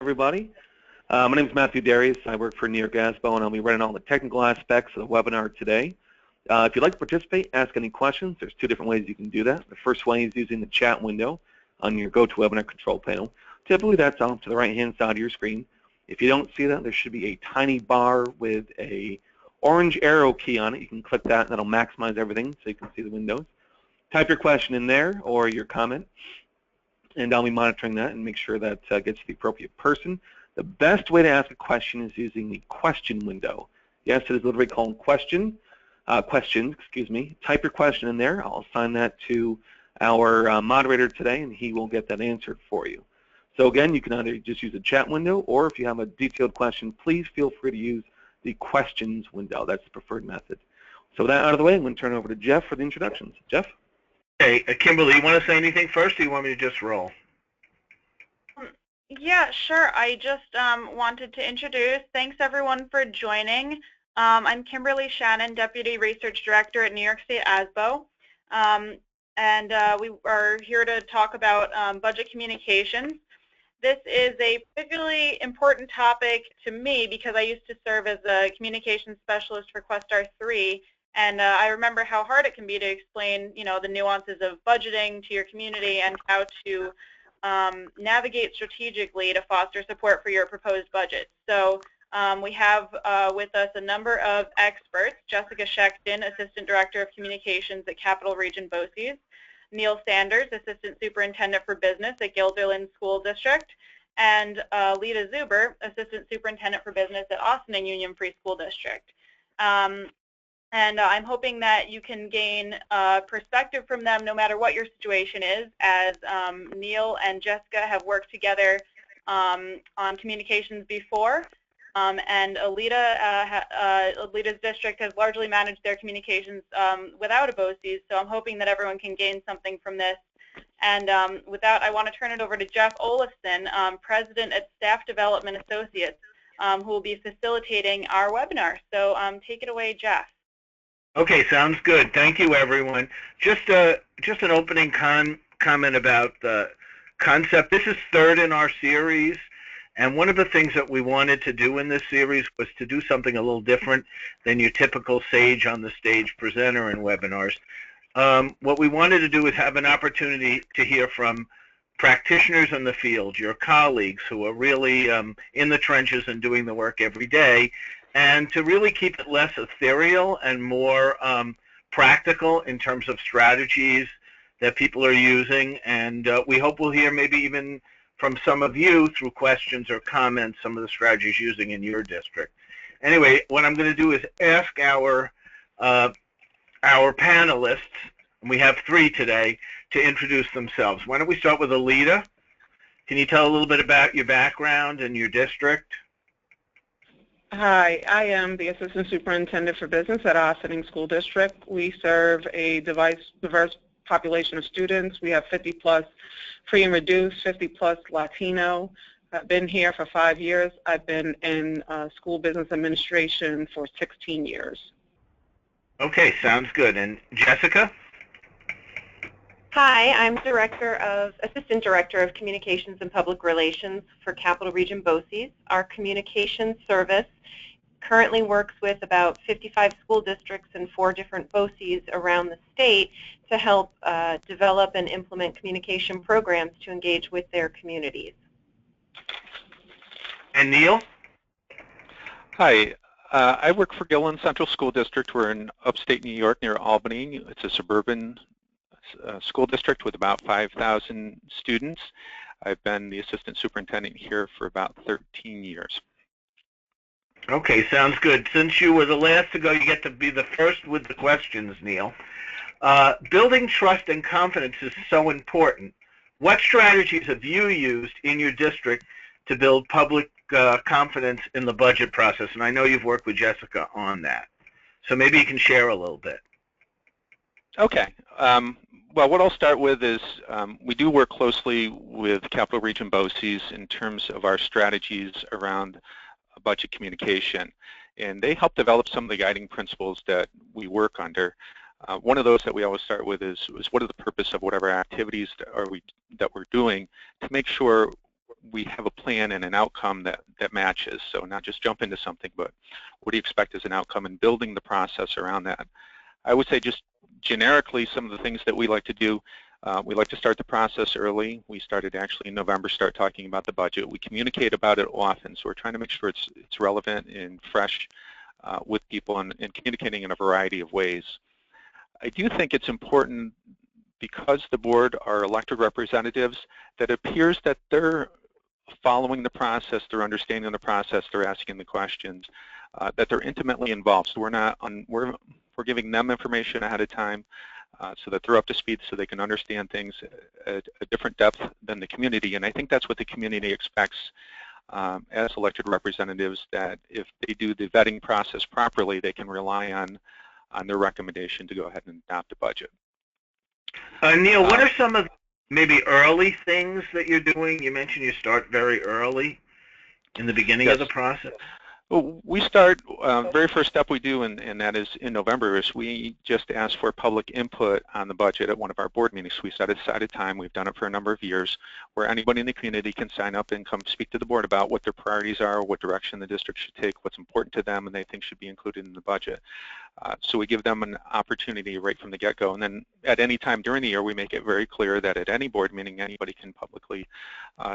everybody. My name is Matthew Darius. I work for New York ASBO, and I'll be running all the technical aspects of the webinar today. If you'd like to participate, ask any questions. There's two different ways you can do that. The first way is using the chat window on your GoToWebinar control panel. Typically, that's off to the right-hand side of your screen. If you don't see that, there should be a tiny bar with a orange arrow key on it. You can click that, and that'll maximize everything so you can see the windows. Type your question in there or your comment, and I'll be monitoring that and make sure that gets to the appropriate person. The best way to ask a question is using the question window. Yes, it is literally called questions. Type your question in there. I'll assign that to our moderator today, and he will get that answered for you. So again, you can either just use the chat window, or if you have a detailed question, please feel free to use the questions window. That's the preferred method. So with that out of the way, I'm going to turn it over to Jeff for the introductions. Jeff? Hey, Kimberly, you want to say anything first, or you want me to just roll? Yeah, sure. I just wanted to introduce. Thanks, everyone, for joining. I'm Kimberly Shannon, Deputy Research Director at New York State ASBO. And we are here to talk about budget communications. This is a particularly important topic to me because I used to serve as a communications specialist for Questar 3. And I remember how hard it can be to explain, the nuances of budgeting to your community and how to navigate strategically to foster support for your proposed budget. So we have with us a number of experts: Jessica Schechten, Assistant Director of Communications at Capital Region BOCES; Neil Sanders, Assistant Superintendent for Business at Guilderland School District; and Lita Zuber, Assistant Superintendent for Business at Austin and Union Free School District. And I'm hoping that you can gain perspective from them no matter what your situation is, as Neil and Jessica have worked together on communications before. And Alita's district has largely managed their communications without a BOCES, so I'm hoping that everyone can gain something from this. And with that, I want to turn it over to Jeff Olafson, President at Staff Development Associates, who will be facilitating our webinar. So take it away, Jeff. Okay, sounds good. Thank you, everyone. Just an opening comment about the concept. This is third in our series, and one of the things that we wanted to do in this series was to do something a little different than your typical sage on the stage presenter in webinars. What we wanted to do is have an opportunity to hear from practitioners in the field, your colleagues who are really in the trenches and doing the work every day, and to really keep it less ethereal and more practical in terms of strategies that people are using. And we hope we'll hear maybe even from some of you through questions or comments some of the strategies using in your district. Anyway, what I'm going to do is ask our panelists, and we have three today, to introduce themselves. Why don't we start with Alita? Can you tell a little bit about your background and your district? Hi, I am the Assistant Superintendent for Business at Ossining School District. We serve a diverse population of students. We have 50+ free and reduced, 50+ Latino. I've been here for 5 years. I've been in school business administration for 16 years. Okay, sounds good. And Jessica? Hi, I'm Assistant Director of Communications and Public Relations for Capital Region BOCES. Our communications service currently works with about 55 school districts and 4 different BOCES around the state to help develop and implement communication programs to engage with their communities. And Neil? Hi, I work for Gilland Central School District. We're in upstate New York near Albany. It's a suburban school district with about 5,000 students. I've been the assistant superintendent here for about 13 years. Okay, sounds good. Since you were the last to go, you get to be the first with the questions, Neil. Building trust and confidence is so important. What strategies have you used in your district to build public confidence in the budget process? And I know you've worked with Jessica on that. So maybe you can share a little bit. Okay. Well, what I'll start with is we do work closely with Capital Region BOCES in terms of our strategies around budget communication. And they help develop some of the guiding principles that we work under. One of those that we always start with is what is the purpose of whatever activities that we're doing to make sure we have a plan and an outcome that matches. So not just jump into something, but what do you expect as an outcome, and building the process around that. I would say just generically some of the things that we like to do. We like to start the process early. We started actually in November, start talking about the budget. We communicate about it often, so we're trying to make sure it's relevant and fresh with people, and communicating in a variety of ways. I do think it's important, because the board are elected representatives, that it appears that they're following the process, they're understanding the process, they're asking the questions, that they're intimately involved. So we're giving them information ahead of time so that they're up to speed, so they can understand things at a different depth than the community. And I think that's what the community expects as elected representatives, that if they do the vetting process properly, they can rely on their recommendation to go ahead and adopt a budget. Neil, what are some of maybe early things that you're doing? You mentioned you start very early in the beginning of the process. Well, we start, very first step we do, and that is in November, is we just ask for public input on the budget at one of our board meetings. We set aside a time, we've done it for a number of years, where anybody in the community can sign up and come speak to the board about what their priorities are, what direction the district should take, what's important to them and they think should be included in the budget. So we give them an opportunity right from the get-go, and then at any time during the year we make it very clear that at any board meeting anybody can publicly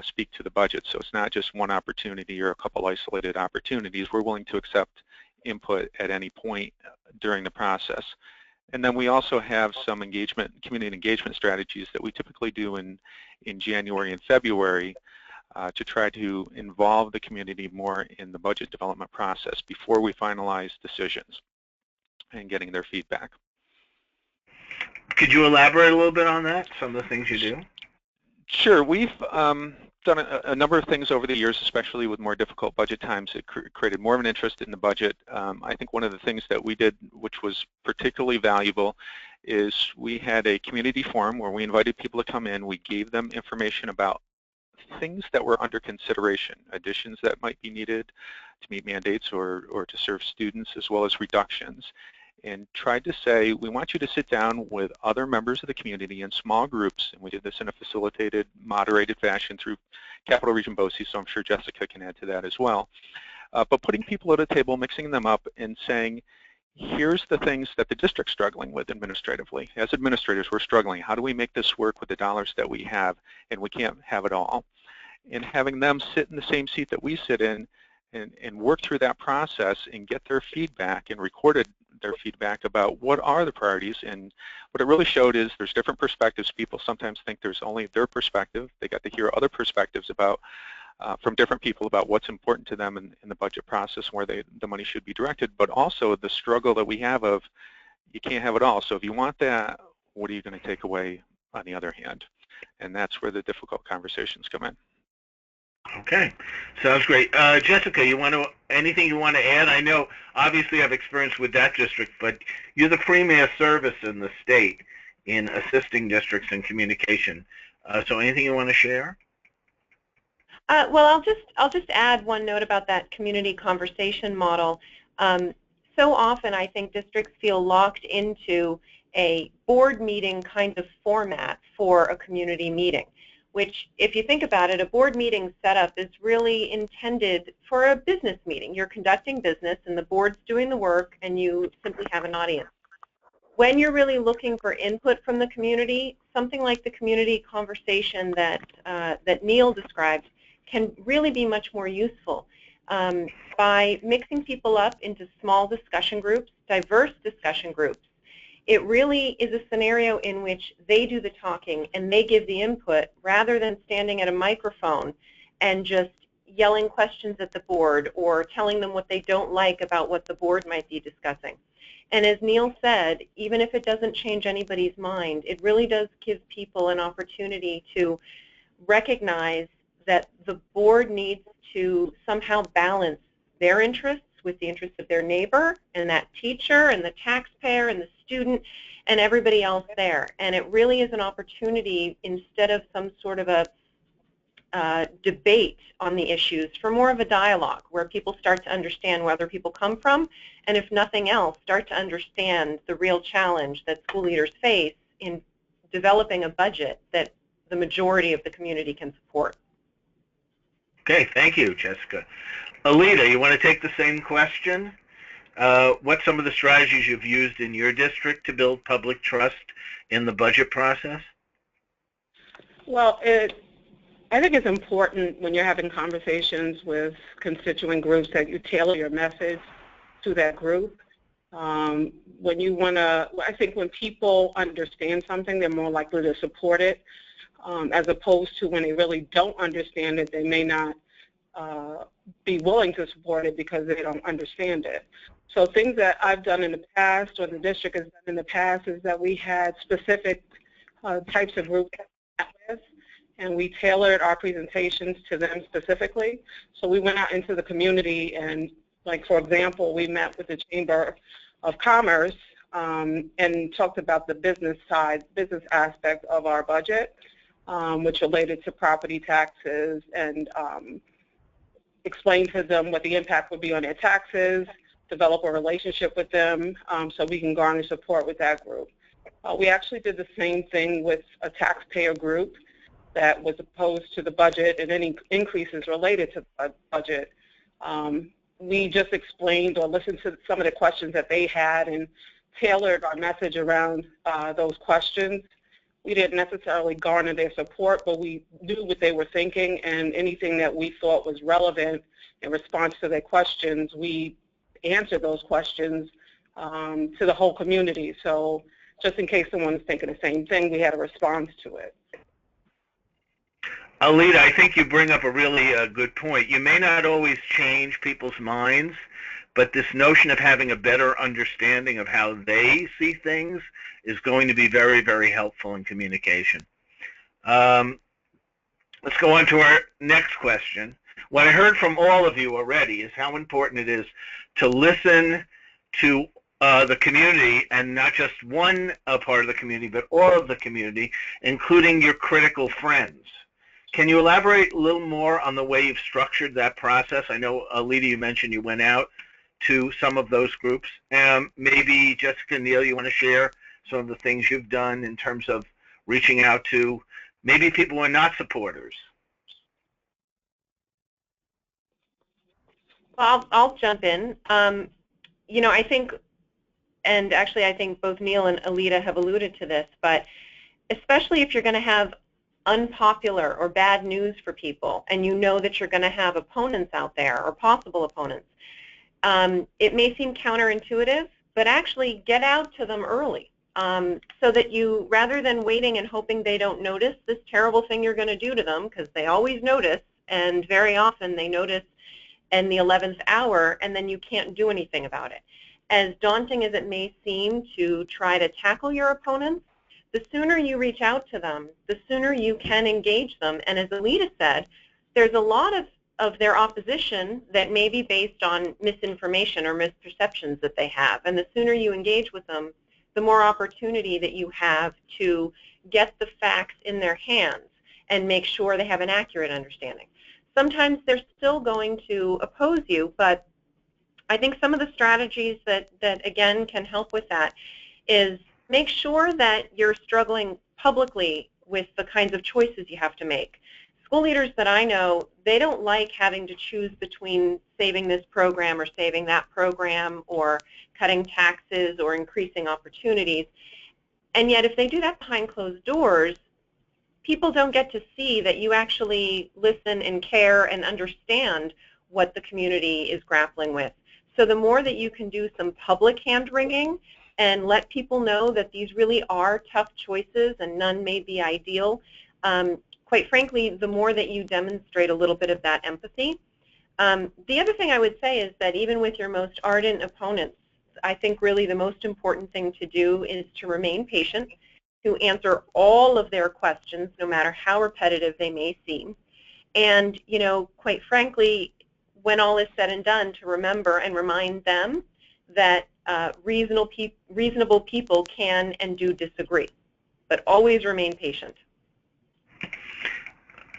speak to the budget. So it's not just one opportunity or a couple isolated opportunities. We're willing to accept input at any point during the process. And then we also have some community engagement strategies that we typically do in January and February to try to involve the community more in the budget development process before we finalize decisions and getting their feedback. Could you elaborate a little bit on that, some of the things you do? Sure. We've done a number of things over the years, especially with more difficult budget times. It created more of an interest in the budget. I think one of the things that we did, which was particularly valuable, is we had a community forum where we invited people to come in. We gave them information about things that were under consideration, additions that might be needed to meet mandates or to serve students, as well as reductions, and tried to say, we want you to sit down with other members of the community in small groups, and we did this in a facilitated, moderated fashion through Capital Region BOCES, so I'm sure Jessica can add to that as well. But putting people at a table, mixing them up, and saying, here's the things that the district's struggling with administratively. As administrators, we're struggling. How do we make this work with the dollars that we have? And we can't have it all. And having them sit in the same seat that we sit in and work through that process and get their feedback and recorded their feedback about what are the priorities. And what it really showed is there's different perspectives. People sometimes think there's only their perspective. They got to hear other perspectives about from different people about what's important to them in the budget process, where the money should be directed, but also the struggle that we have of you can't have it all. So if you want that, what are you going to take away on the other hand? And that's where the difficult conversations come in. Okay, sounds great. Jessica, anything you want to add? I know obviously you have experience with that district, but you're the premier service in the state in assisting districts in communication. So anything you want to share? Well, I'll just add one note about that community conversation model. So often I think districts feel locked into a board meeting kind of format for a community meeting, which, if you think about it, a board meeting setup is really intended for a business meeting. You're conducting business and the board's doing the work and you simply have an audience. When you're really looking for input from the community, something like the community conversation that Neil described can really be much more useful by mixing people up into small discussion groups, diverse discussion groups. It really is a scenario in which they do the talking and they give the input rather than standing at a microphone and just yelling questions at the board or telling them what they don't like about what the board might be discussing. And as Neil said, even if it doesn't change anybody's mind, it really does give people an opportunity to recognize that the board needs to somehow balance their interests with the interests of their neighbor and that teacher and the taxpayer and the student and everybody else there. And it really is an opportunity, instead of some sort of a debate on the issues, for more of a dialogue where people start to understand where other people come from, and if nothing else, start to understand the real challenge that school leaders face in developing a budget that the majority of the community can support. Okay, thank you, Jessica. Alita, you want to take the same question? What's some of the strategies you've used in your district to build public trust in the budget process? Well, I think it's important when you're having conversations with constituent groups that you tailor your message to that group. When you want to, I think when people understand something, they're more likely to support it, as opposed to when they really don't understand it, they may not be willing to support it because they don't understand it. So things that I've done in the past, or the district has done in the past, is that we had specific types of groups and we tailored our presentations to them specifically. So we went out into the community and, like, for example, we met with the Chamber of Commerce and talked about the business aspect of our budget, which related to property taxes, and explained to them what the impact would be on their taxes, develop a relationship with them so we can garner support with that group. We actually did the same thing with a taxpayer group that was opposed to the budget and any increases related to the budget. We just explained or listened to some of the questions that they had and tailored our message around those questions. We didn't necessarily garner their support, but we knew what they were thinking, and anything that we thought was relevant in response to their questions, we answered those questions to the whole community. So just in case someone's thinking the same thing, we had a response to it. Alita, I think you bring up a really good point. You may not always change people's minds, but this notion of having a better understanding of how they see things is going to be very, very helpful in communication. Let's go on to our next question. What I heard from all of you already is how important it is to listen to the community, and not just one part of the community, but all of the community, including your critical friends. Can you elaborate a little more on the way you've structured that process? I know, Alita, you mentioned you went out to some of those groups. Maybe Jessica, Neil, you want to share some of the things you've done in terms of reaching out to maybe people who are not supporters? Well, I'll jump in. You know, I think, and actually I think both Neil and Alita have alluded to this, but especially if you're going to have unpopular or bad news for people, and you know that you're going to have opponents out there, or possible opponents, it may seem counterintuitive, but actually get out to them early, so that you, rather than waiting and hoping they don't notice this terrible thing you're going to do to them, because they always notice, and very often they notice in the 11th hour, and then you can't do anything about it. As daunting as it may seem to try to tackle your opponents, the sooner you reach out to them, the sooner you can engage them. And as Alita said, there's a lot of their opposition that may be based on misinformation or misperceptions that they have. And the sooner you engage with them, the more opportunity that you have to get the facts in their hands and make sure they have an accurate understanding. Sometimes they're still going to oppose you, but I think some of the strategies that again can help with that is make sure that you're struggling publicly with the kinds of choices you have to make. School leaders that I know, they don't like having to choose between saving this program or saving that program, or cutting taxes or increasing opportunities. And yet if they do that behind closed doors, people don't get to see that you actually listen and care and understand what the community is grappling with. So the more that you can do some public hand-wringing and let people know that these really are tough choices and none may be ideal, quite frankly, the more that you demonstrate a little bit of that empathy. The other thing I would say is that even with your most ardent opponents, I think really the most important thing to do is to remain patient, to answer all of their questions, no matter how repetitive they may seem. And, you know, quite frankly, when all is said and done, to remember and remind them that reasonable people can and do disagree, but always remain patient.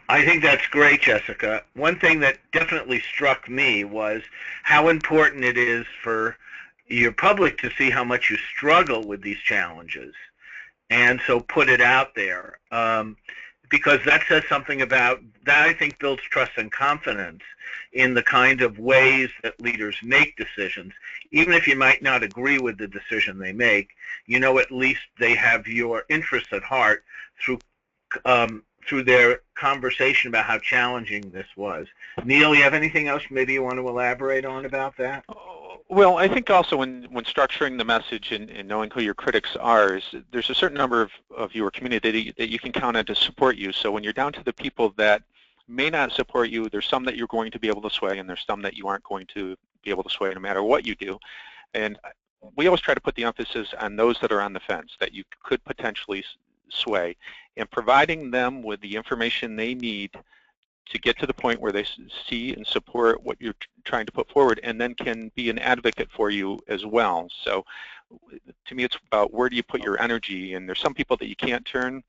I think that's great, Jessica. One thing that definitely struck me was how important it is for your public to see how much you struggle with these challenges, and so put it out there. because that says something about, that I think builds trust and confidence in the kind of ways that leaders make decisions. Even if you might not agree with the decision they make, you know at least they have your interests at heart through their conversation about how challenging this was. Neil, you have anything else maybe you want to elaborate on about that? Well, I think also when structuring the message and knowing who your critics are, is there's a certain number of your community that you can count on to support you. So when you're down to the people that may not support you, there's some that you're going to be able to sway, and there's some that you aren't going to be able to sway no matter what you do. And we always try to put the emphasis on those that are on the fence, that you could potentially sway, and providing them with the information they need to get to the point where they see and support what you're trying to put forward, and then can be an advocate for you as well. So to me, it's about where do you put your energy, and there's some people that you can't turn.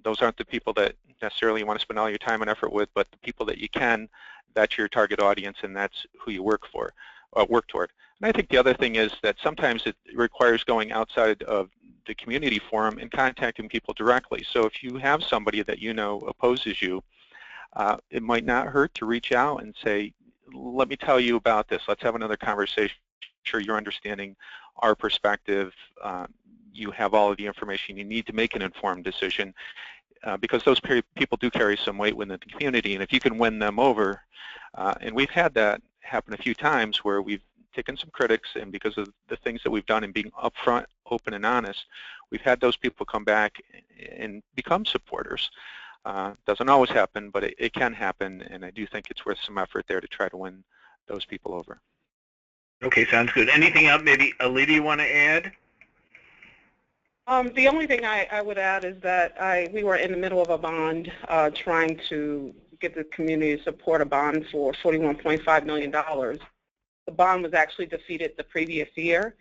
Those aren't the people that necessarily you want to spend all your time and effort with, but the people that you can, that's your target audience, and that's who you work toward. And I think the other thing is that sometimes it requires going outside of the community forum and contacting people directly. So if you have somebody that you know opposes you, it might not hurt to reach out and say, let me tell you about this. Let's have another conversation. Sure, you're understanding our perspective. You have all of the information you need to make an informed decision, because those people do carry some weight within the community. And if you can win them over, and we've had that happen a few times where we've taken some critics, and because of the things that we've done and being upfront, open, and honest, we've had those people come back and become supporters. Doesn't always happen, but it can happen, and I do think it's worth some effort there to try to win those people over. Okay, sounds good. Anything else, maybe Alida, you want to add? The only thing I would add is that we were in the middle of a bond trying to get the community to support a bond for $41.5 million. The bond was actually defeated the previous year.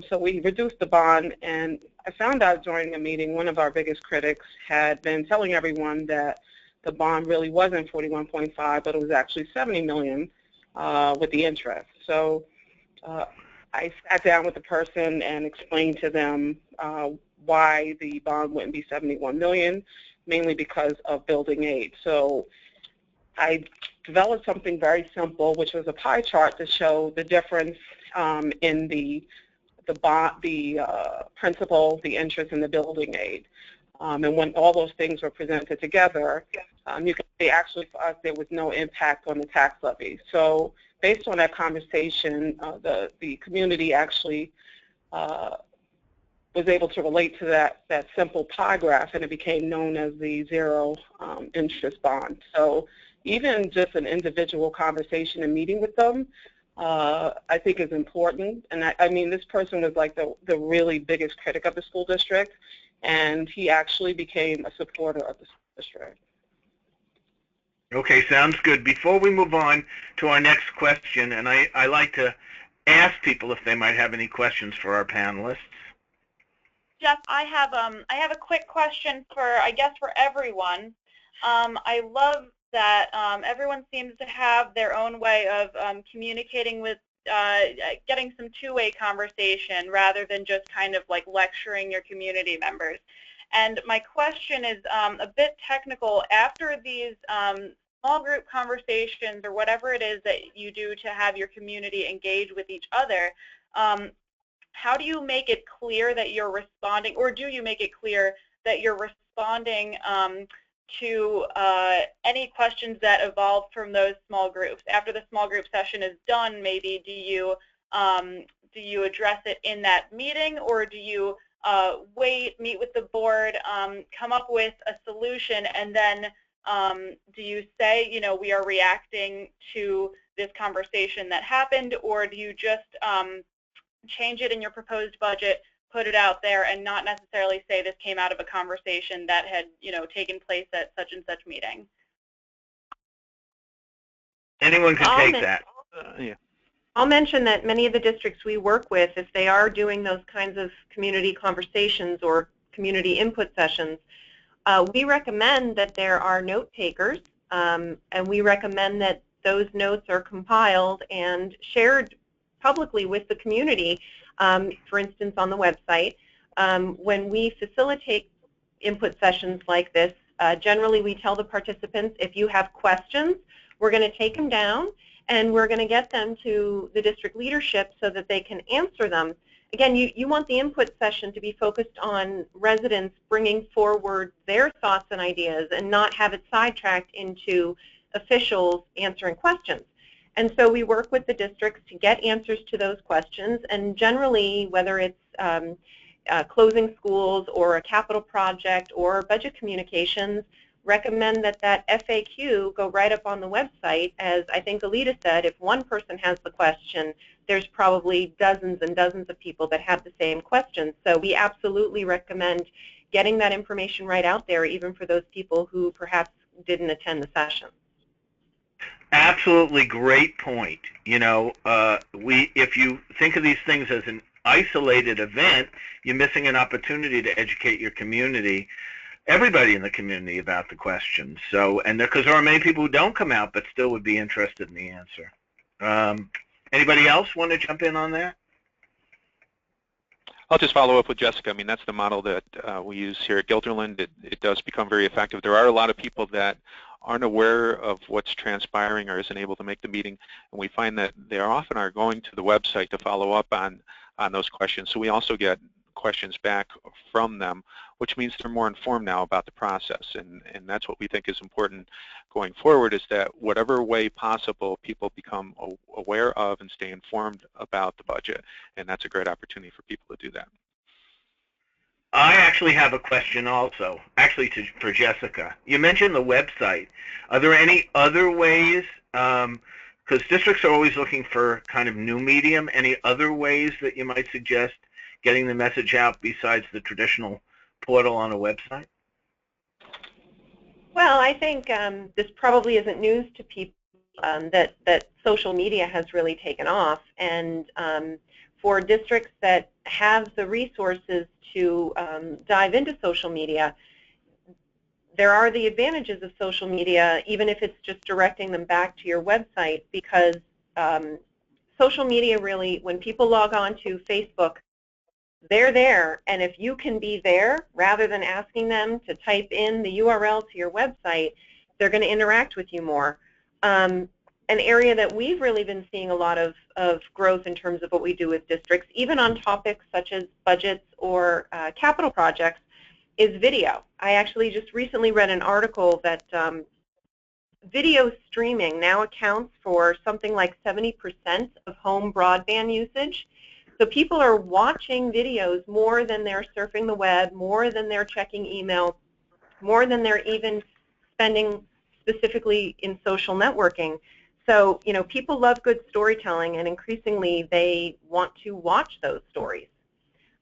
So we reduced the bond, and I found out during a meeting one of our biggest critics had been telling everyone that the bond really wasn't 41.5, but it was actually 70 million with the interest. So I sat down with the person and explained to them why the bond wouldn't be 71 million, mainly because of building aid. So I developed something very simple, which was a pie chart to show the difference in the principal, the interest, and the building aid. And when all those things were presented together, you can see actually for us there was no impact on the tax levy. So based on that conversation, the community actually was able to relate to that simple pie graph, and it became known as the zero interest bond. So even just an individual conversation and meeting with them, I think is important. And I mean, this person was like the really biggest critic of the school district, and he actually became a supporter of the school district. Okay, sounds good. Before we move on to our next question, and I like to ask people if they might have any questions for our panelists. Jeff, I have a quick question for everyone. I love that everyone seems to have their own way of communicating with, getting some two-way conversation rather than just kind of like lecturing your community members. And my question is a bit technical. After these small group conversations or whatever it is that you do to have your community engage with each other, how do you make it clear that you're responding, or do you make it clear that you're responding to any questions that evolve from those small groups? After the small group session is done, maybe do you address it in that meeting, or do you wait, meet with the board, come up with a solution, and then do you say, you know, we are reacting to this conversation that happened, or do you just change it in your proposed budget, put it out there, and not necessarily say this came out of a conversation that had, you know, taken place at such and such meeting? Anyone can take that. Yeah. I'll mention that many of the districts we work with, if they are doing those kinds of community conversations or community input sessions, we recommend that there are note takers, and we recommend that those notes are compiled and shared publicly with the community, for instance, on the website. When we facilitate input sessions like this, Generally, we tell the participants, if you have questions, we're going to take them down and we're going to get them to the district leadership so that they can answer them. Again, you want the input session to be focused on residents bringing forward their thoughts and ideas and not have it sidetracked into officials answering questions. And so we work with the districts to get answers to those questions, and generally, whether it's closing schools or a capital project or budget communications, recommend that FAQ go right up on the website. As I think Alita said, if one person has the question, there's probably dozens and dozens of people that have the same questions. So we absolutely recommend getting that information right out there, even for those people who perhaps didn't attend the session. Absolutely great point. You know, if you think of these things as an isolated event, you're missing an opportunity to educate your community, everybody in the community, about the questions. So, and because there are many people who don't come out but still would be interested in the answer. Anybody else want to jump in on that? I'll just follow up with Jessica. I mean, that's the model that we use here at Guilderland. It does become very effective. There are a lot of people that aren't aware of what's transpiring or isn't able to make the meeting, and we find that they often are going to the website to follow up on those questions. So we also get questions back from them, which means they're more informed now about the process, and that's what we think is important going forward, is that whatever way possible, people become aware of and stay informed about the budget, and that's a great opportunity for people to do that. I actually have a question also, actually for Jessica. You mentioned the website. Are there any other ways, because districts are always looking for kind of new medium, any other ways that you might suggest getting the message out besides the traditional portal on a website? Well, I think this probably isn't news to people, that social media has really taken off, and for districts that have the resources to dive into social media, there are the advantages of social media, even if it's just directing them back to your website, because social media really, when people log on to Facebook, they're there, and if you can be there, rather than asking them to type in the URL to your website, they're going to interact with you more. An area that we've really been seeing a lot of growth in terms of what we do with districts, even on topics such as budgets or capital projects, is video. I actually just recently read an article that video streaming now accounts for something like 70% of home broadband usage. So people are watching videos more than they're surfing the web, more than they're checking email, more than they're even spending specifically in social networking. So, you know, people love good storytelling, and increasingly they want to watch those stories.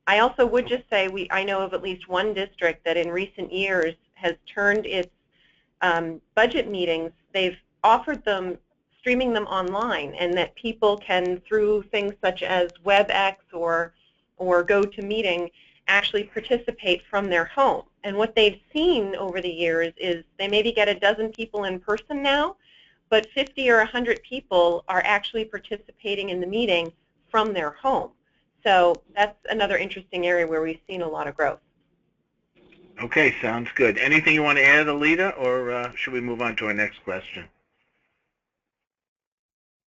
I also would just say I know of at least one district that in recent years has turned its budget meetings, they've offered them, streaming them online, and that people can, through things such as WebEx or GoToMeeting, actually participate from their home. And what they've seen over the years is they maybe get a dozen people in person now, but 50 or 100 people are actually participating in the meeting from their home. So that's another interesting area where we've seen a lot of growth. Okay, sounds good. Anything you want to add, Alita, or should we move on to our next question?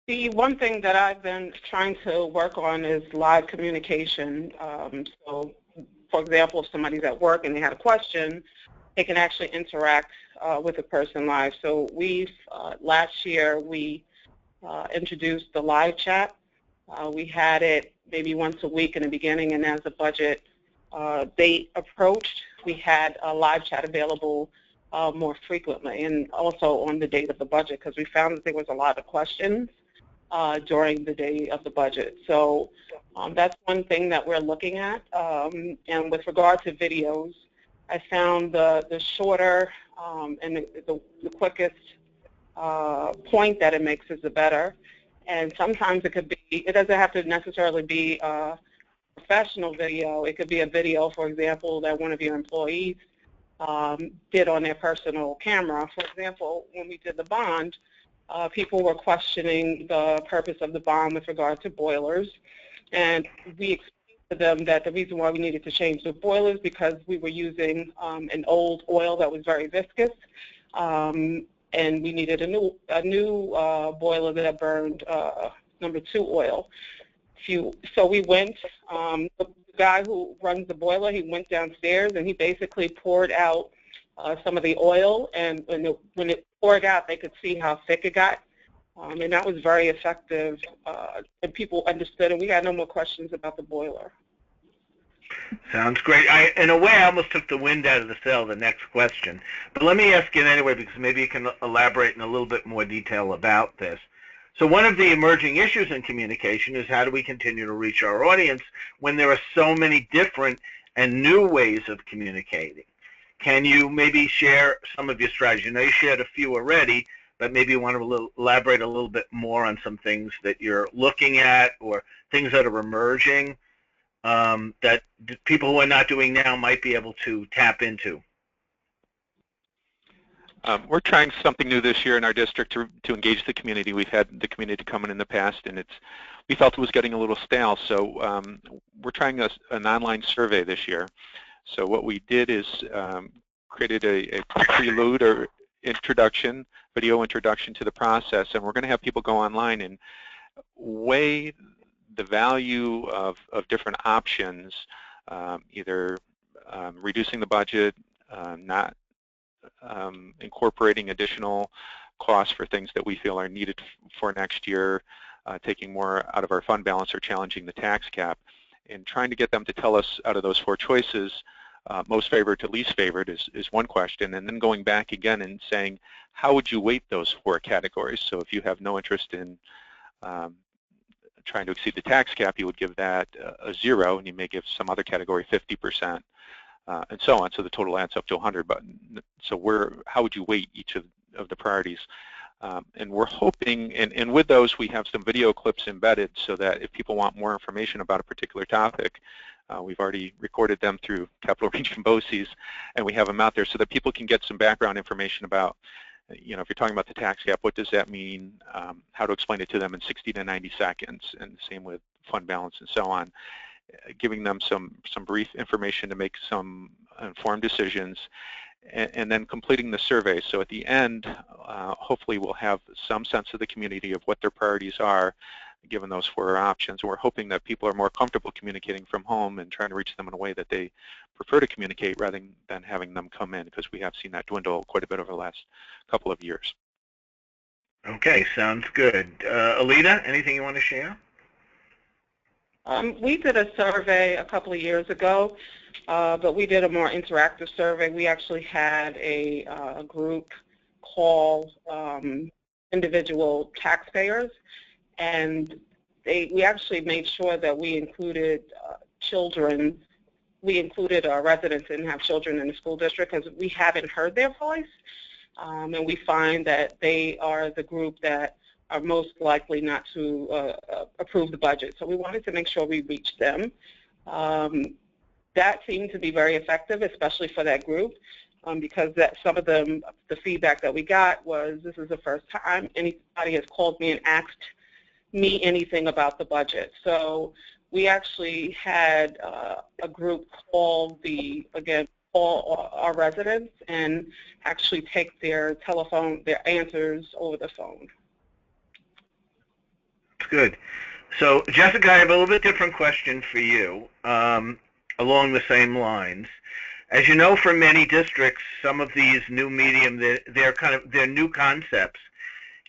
The one thing that I've been trying to work on is live communication. So, for example, if somebody's at work and they had a question, they can actually interact with the person live. So last year we introduced the live chat. We had it maybe once a week in the beginning, and as the budget date approached, we had a live chat available more frequently, and also on the date of the budget, because we found that there was a lot of questions during the day of the budget. So that's one thing that we're looking at. And with regard to videos, I found the shorter and the quickest point that it makes is the better. And sometimes it doesn't have to necessarily be a professional video. It could be a video, for example, that one of your employees did on their personal camera. For example, when we did the bond, people were questioning the purpose of the bond with regard to boilers, and we explained to them that the reason why we needed to change the boilers because we were using an old oil that was very viscous, and we needed a new boiler that burned number 2 oil. So we went, the guy who runs the boiler, he went downstairs and he basically poured out some of the oil, and when it poured out, they could see how thick it got. And that was very effective, and people understood, and we had no more questions about the boiler. Sounds great. In a way, I almost took the wind out of the sail, the next question. But let me ask it anyway, because maybe you can elaborate in a little bit more detail about this. So one of the emerging issues in communication is how do we continue to reach our audience when there are so many different and new ways of communicating? Can you maybe share some of your strategies? I know you shared a few already, but maybe you want to elaborate a little bit more on some things that you're looking at or things that are emerging that people who are not doing now might be able to tap into. We're trying something new this year in our district to engage the community. We've had the community come in the past, and we felt it was getting a little stale. So we're trying an online survey this year. So what we did is created a prelude or video introduction to the process, and we're going to have people go online and weigh the value of different options, either reducing the budget, not incorporating additional costs for things that we feel are needed for next year, taking more out of our fund balance, or challenging the tax cap, and trying to get them to tell us out of those 4 choices, most favored to least favored is one question, and then going back again and saying, how would you weight those 4 categories? So if you have no interest in trying to exceed the tax cap, you would give that a 0, and you may give some other category 50%, and so on. So the total adds up to 100. But so how would you weight each of the priorities? And we're hoping, and with those, we have some video clips embedded so that if people want more information about a particular topic, we've already recorded them through Capital Region BOCES, and we have them out there so that people can get some background information about, if you're talking about the tax cap, what does that mean, how to explain it to them in 60 to 90 seconds, and the same with fund balance and so on, giving them some brief information to make some informed decisions, and then completing the survey. So at the end, hopefully we'll have some sense of the community of what their priorities are, given those 4 options. And we're hoping that people are more comfortable communicating from home and trying to reach them in a way that they prefer to communicate rather than having them come in, because we have seen that dwindle quite a bit over the last couple of years. Okay, sounds good. Alita, anything you want to share? We did a survey a couple of years ago, but we did a more interactive survey. We actually had a group call individual taxpayers, and we actually made sure that we included children. We included residents that didn't have children in the school district because we haven't heard their voice, and we find that they are the group that are most likely not to approve the budget. So we wanted to make sure we reached them. That seemed to be very effective, especially for that group, because some of the feedback that we got was, this is the first time anybody has called me and asked me anything about the budget. So we actually had a group call all our residents and actually take their answers over the phone. Good. So, Jessica, I have a little bit different question for you along the same lines. As you know, for many districts, some of these new medium, they're new concepts.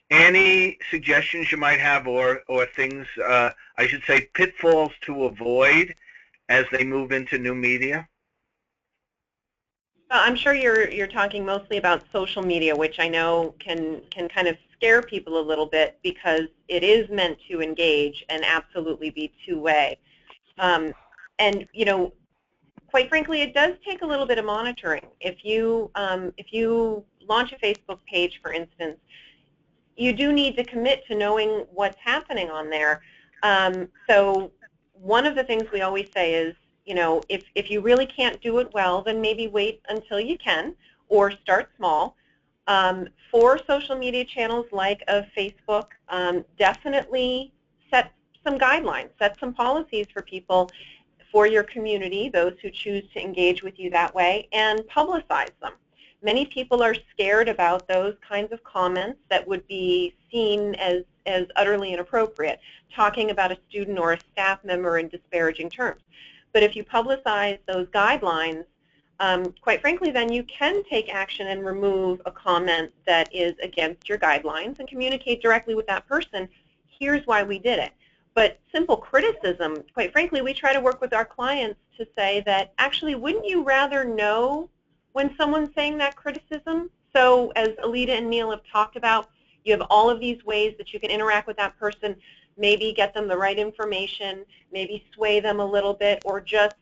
Any suggestions you might have, or things, I should say, pitfalls to avoid as they move into new media? I'm sure you're talking mostly about social media, which I know can kind of scare people a little bit because it is meant to engage and absolutely be two-way. And quite frankly, it does take a little bit of monitoring. If you launch a Facebook page, for instance, you do need to commit to knowing what's happening on there. So one of the things we always say is, if you really can't do it well, then maybe wait until you can, or start small. For social media channels like Facebook, definitely set some guidelines, set some policies for people. for your community, those who choose to engage with you that way, and publicize them. Many people are scared about those kinds of comments that would be seen as utterly inappropriate, talking about a student or a staff member in disparaging terms. But if you publicize those guidelines, quite frankly, then you can take action and remove a comment that is against your guidelines and communicate directly with that person. Here's why we did it. But simple criticism, quite frankly, we try to work with our clients to say that, actually, wouldn't you rather know when someone's saying that criticism? So as Alita and Neil have talked about, you have all of these ways that you can interact with that person, maybe get them the right information, maybe sway them a little bit, or just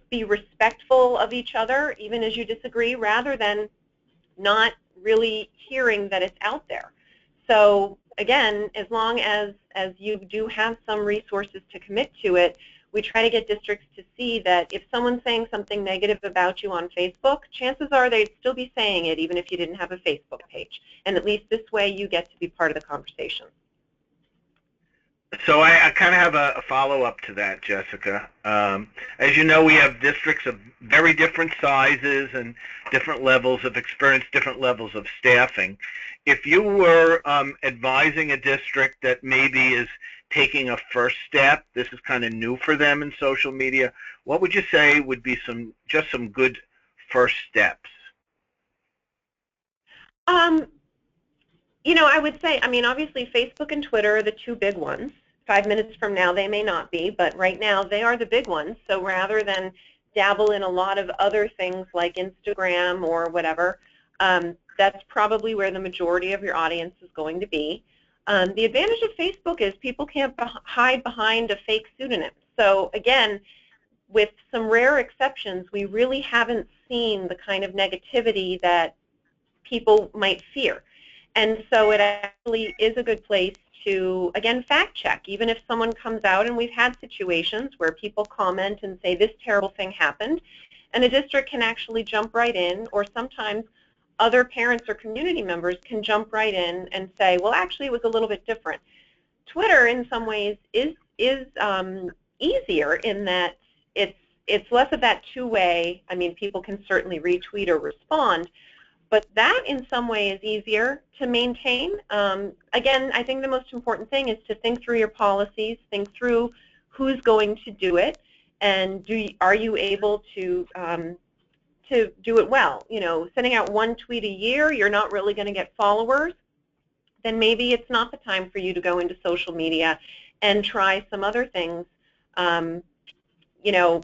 be respectful of each other, even as you disagree, rather than not really hearing that it's out there. So again, as long as you do have some resources to commit to it, we try to get districts to see that if someone's saying something negative about you on Facebook, chances are they'd still be saying it even if you didn't have a Facebook page. And at least this way you get to be part of the conversation. So I kind of have a follow-up to that, Jessica. As you know, we have districts of very different sizes and different levels of experience, different levels of staffing. If you were advising a district that maybe is taking a first step, this is kind of new for them in social media, what would you say would be just some good first steps? You know, I would say, I mean, obviously Facebook and Twitter are the two big ones. 5 minutes from now they may not be, but right now they are the big ones. So rather than dabble in a lot of other things like Instagram or whatever, that's probably where the majority of your audience is going to be. The advantage of Facebook is people can't hide behind a fake pseudonym. So again, with some rare exceptions, we really haven't seen the kind of negativity that people might fear. And so it actually is a good place to, again, fact check. Even if someone comes out, and we've had situations where people comment and say this terrible thing happened, and a district can actually jump right in, or sometimes other parents or community members can jump right in and say, well, actually it was a little bit different. Twitter in some ways is easier in that it's less of that two-way. I mean, people can certainly retweet or respond, but that in some way is easier to maintain. Again, I think the most important thing is to think through your policies, think through who's going to do it, and are you able to do it well. You know, sending out one tweet a year, you're not really going to get followers, then maybe it's not the time for you to go into social media and try some other things. You know,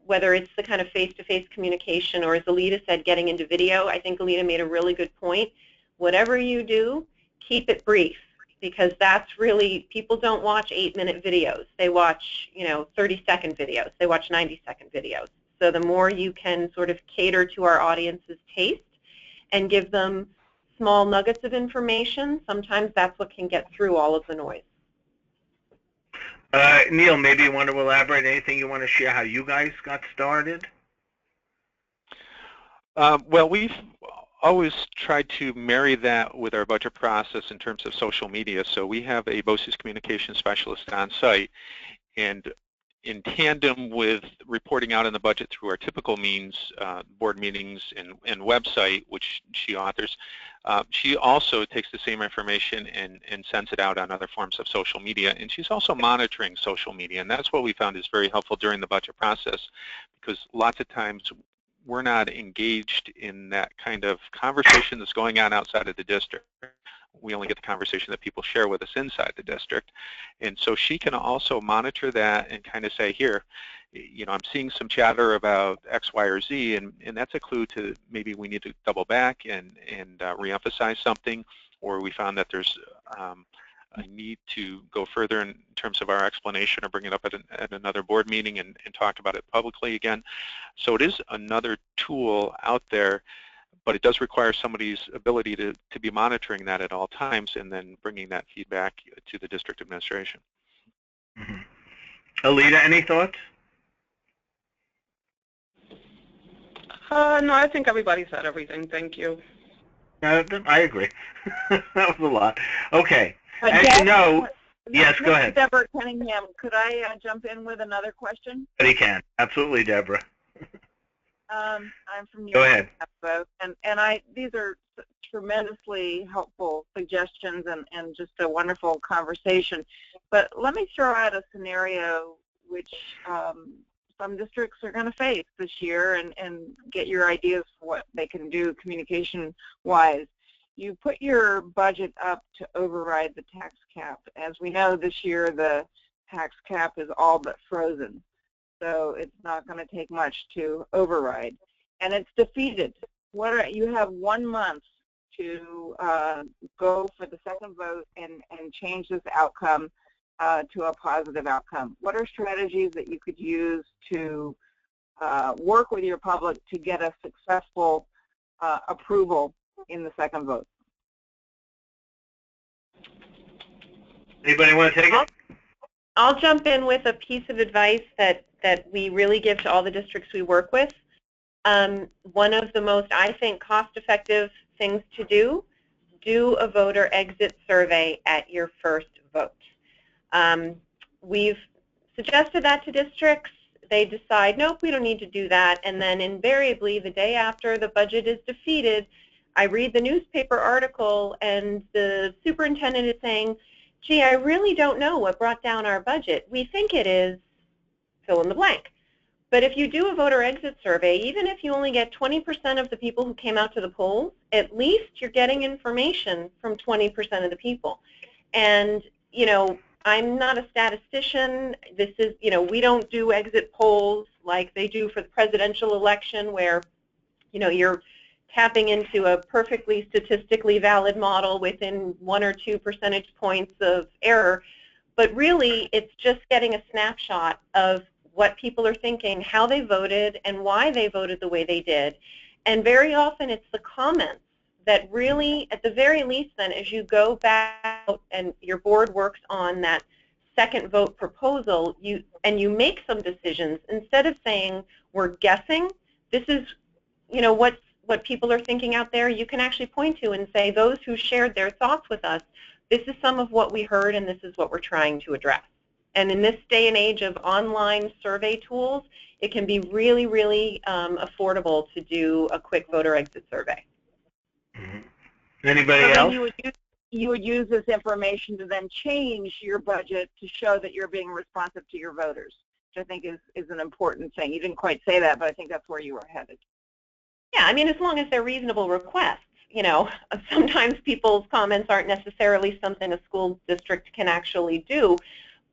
whether it's the kind of face-to-face communication, or as Alita said, getting into video. I think Alita made a really good point. Whatever you do, keep it brief, because that's really, people don't watch 8-minute videos. They watch, you know, 30-second videos. They watch 90-second videos. So the more you can sort of cater to our audience's taste and give them small nuggets of information, sometimes that's what can get through all of the noise. Neil, maybe you want to elaborate anything you want to share how you guys got started? Well, we've always tried to marry that with our budget process in terms of social media. So we have a BOCES communication specialist on site, and in tandem with reporting out in the budget through our typical means, board meetings and website, which she authors, she also takes the same information and sends it out on other forms of social media. And she's also monitoring social media, and that's what we found is very helpful during the budget process, because lots of times we're not engaged in that kind of conversation that's going on outside of the district. We only get the conversation that people share with us inside the district. And so she can also monitor that and kind of say, here, you know, I'm seeing some chatter about X, Y, or Z, and that's a clue to maybe we need to double back and reemphasize something, or we found that there's a need to go further in terms of our explanation, or bring it up at another board meeting and talk about it publicly again. So it is another tool out there, but it does require somebody's ability to be monitoring that at all times and then bringing that feedback to the district administration. Mm-hmm. Alita, any thoughts? No, I think everybody said everything. Thank you. I agree. That was a lot. Okay. But As Jeff, you know, Yes, go ahead. Deborah Cunningham, could I jump in with another question? But he can. Absolutely, Deborah. I'm from New Go York, ahead. and these are tremendously helpful suggestions and just a wonderful conversation. But let me throw out a scenario which some districts are going to face this year and get your ideas for what they can do communication-wise. You put your budget up to override the tax cap. As we know, this year the tax cap is all but frozen. So it's not going to take much to override. And it's defeated. You have 1 month to go for the second vote and change this outcome to a positive outcome. What are strategies that you could use to work with your public to get a successful approval in the second vote? Anybody want to take it? I'll jump in with a piece of advice that we really give to all the districts we work with. One of the most, I think, cost-effective things to do a voter exit survey at your first vote. We've suggested that to districts. They decide, nope, we don't need to do that. And then invariably, the day after the budget is defeated, I read the newspaper article and the superintendent is saying, gee, I really don't know what brought down our budget. We think it is fill in the blank. But if you do a voter exit survey, even if you only get 20% of the people who came out to the polls, at least you're getting information from 20% of the people. And, you know, I'm not a statistician. This is, you know, we don't do exit polls like they do for the presidential election where, you know, you're tapping into a perfectly statistically valid model within 1 or 2 percentage points of error. But really, it's just getting a snapshot of what people are thinking, how they voted, and why they voted the way they did. And very often it's the comments that really, at the very least then, as you go back out and your board works on that second vote proposal, you make some decisions. Instead of saying, we're guessing, this is, you know, what people are thinking out there, you can actually point to and say, those who shared their thoughts with us, this is some of what we heard and this is what we're trying to address. And in this day and age of online survey tools, it can be really, really affordable to do a quick voter exit survey. Mm-hmm. Anybody else? You would use this information to then change your budget to show that you're being responsive to your voters, which I think is an important thing. You didn't quite say that, but I think that's where you were headed. Yeah, I mean, as long as they're reasonable requests. You know, sometimes people's comments aren't necessarily something a school district can actually do.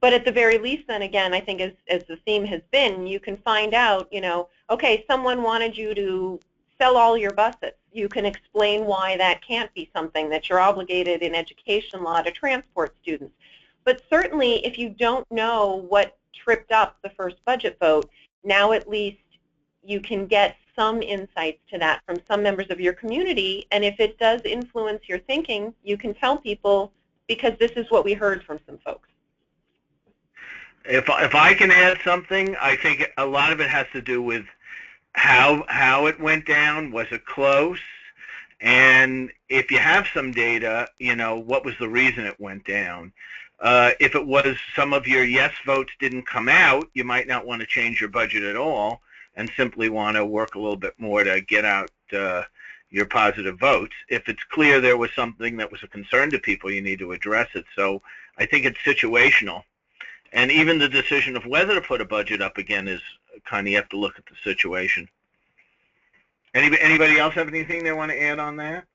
But at the very least, then again, I think as the theme has been, you can find out, you know, okay, someone wanted you to sell all your buses. You can explain why that can't be something that you're obligated in education law to transport students. But certainly, if you don't know what tripped up the first budget vote, now at least you can get some insights to that from some members of your community. And if it does influence your thinking, you can tell people, because this is what we heard from some folks. If I can add something, I think a lot of it has to do with how it went down. Was it close? And if you have some data, you know, what was the reason it went down? If it was some of your yes votes didn't come out, you might not want to change your budget at all and simply want to work a little bit more to get out your positive votes. If it's clear there was something that was a concern to people, you need to address it. So I think it's situational. And even the decision of whether to put a budget up again is kind of, you have to look at the situation. Anybody else have anything they want to add on that?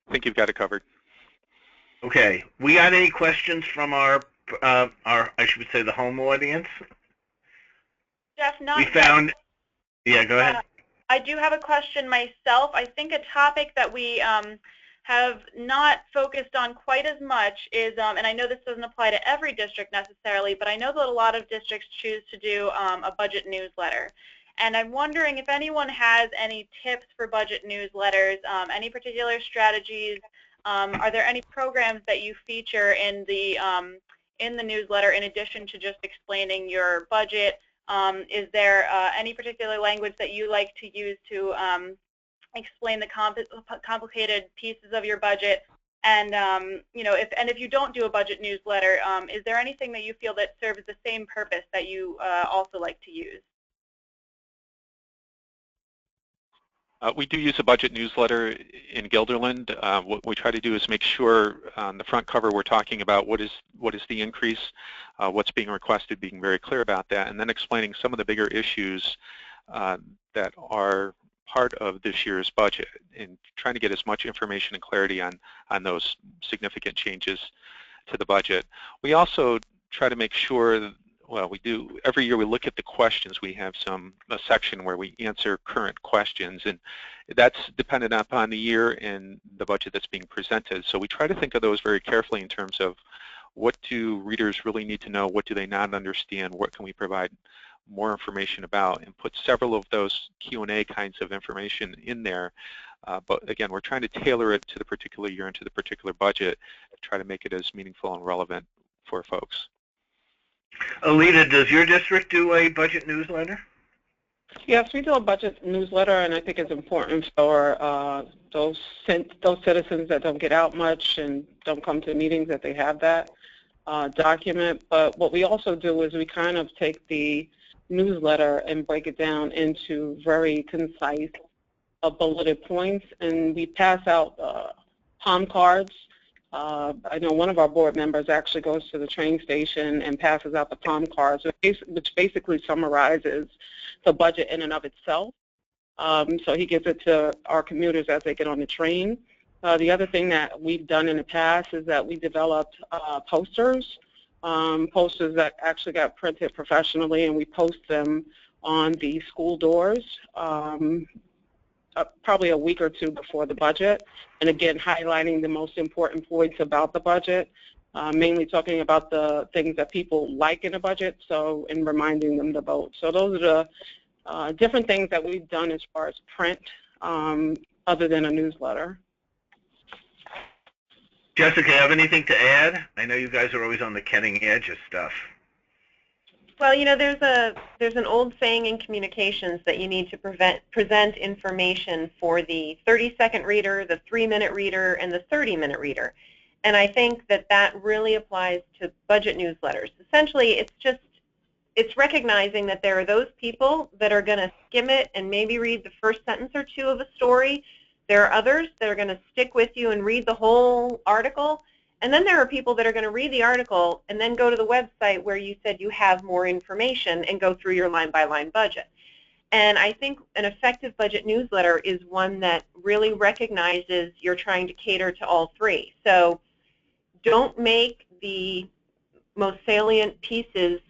I think you've got it covered. Okay. We got any questions from our I should say, the home audience? Jeff, not we found. Yeah, go ahead. I do have a question myself. I think a topic that we have not focused on quite as much is, and I know this doesn't apply to every district necessarily, but I know that a lot of districts choose to do a budget newsletter. And I'm wondering if anyone has any tips for budget newsletters, any particular strategies. Are there any programs that you feature in the newsletter in addition to just explaining your budget? Is there any particular language that you like to use to explain the complicated pieces of your budget? And if you don't do a budget newsletter, is there anything that you feel that serves the same purpose that you also like to use? We do use a budget newsletter in Guilderland. What we try to do is make sure on the front cover we're talking about what is the increase, what's being requested, being very clear about that, and then explaining some of the bigger issues that are part of this year's budget, and trying to get as much information and clarity on those significant changes to the budget. We also try to make sure, well, we do, every year we look at the questions. We have a section where we answer current questions, and that's dependent upon the year and the budget that's being presented. So we try to think of those very carefully in terms of what do readers really need to know, what do they not understand, what can we provide more information about, and put several of those Q&A kinds of information in there. But again, we're trying to tailor it to the particular year and to the particular budget to try to make it as meaningful and relevant for folks. Alita, does your district do a budget newsletter? Yes, we do a budget newsletter, and I think it's important for those citizens that don't get out much and don't come to meetings that they have that document. But what we also do is we kind of take the newsletter and break it down into very concise bulleted points, and we pass out palm cards. I know one of our board members actually goes to the train station and passes out the palm cards, which basically summarizes the budget in and of itself. So he gives it to our commuters as they get on the train. The other thing that we've done in the past is that we developed posters that actually got printed professionally, and we post them on the school doors probably a week or two before the budget, and again highlighting the most important points about the budget, mainly talking about the things that people like in a budget, and reminding them to vote. So those are the different things that we've done as far as print other than a newsletter. Jessica, have anything to add? I know you guys are always on the cutting edge of stuff. Well, there's an old saying in communications that you need to present information for the 30-second reader, the 3-minute reader, and the 30-minute reader. And I think that really applies to budget newsletters. Essentially, it's recognizing that there are those people that are going to skim it and maybe read the first sentence or two of a story. There are others that are going to stick with you and read the whole article. And then there are people that are going to read the article and then go to the website where you said you have more information and go through your line-by-line budget. And I think an effective budget newsletter is one that really recognizes you're trying to cater to all three. So don't make the most salient pieces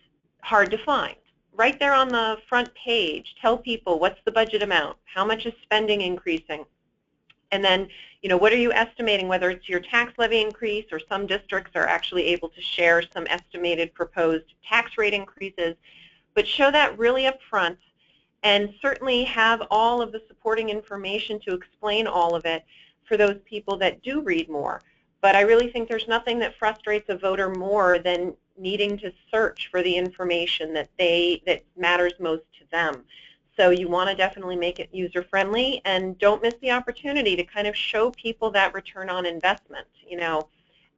hard to find. Right there on the front page, tell people what's the budget amount, how much is spending increasing, and then, what are you estimating, whether it's your tax levy increase, or some districts are actually able to share some estimated proposed tax rate increases. But show that really up front, and certainly have all of the supporting information to explain all of it for those people that do read more. But I really think there's nothing that frustrates a voter more than needing to search for the information that matters most to them. So you want to definitely make it user-friendly, and don't miss the opportunity to kind of show people that return on investment.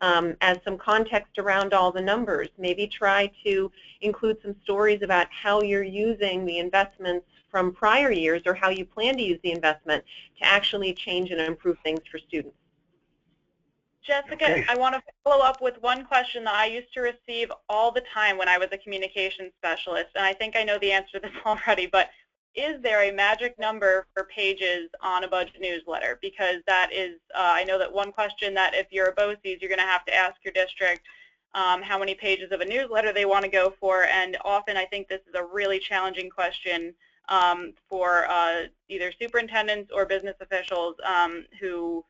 As some context around all the numbers, maybe try to include some stories about how you're using the investments from prior years, or how you plan to use the investment to actually change and improve things for students. Jessica, Okay. I want to follow up with one question that I used to receive all the time when I was a communications specialist, and I think I know the answer to this already, but is there a magic number for pages on a budget newsletter? Because that is, I know that one question that if you're a BOCES, you're going to have to ask your district how many pages of a newsletter they want to go for, and often I think this is a really challenging question for either superintendents or business officials who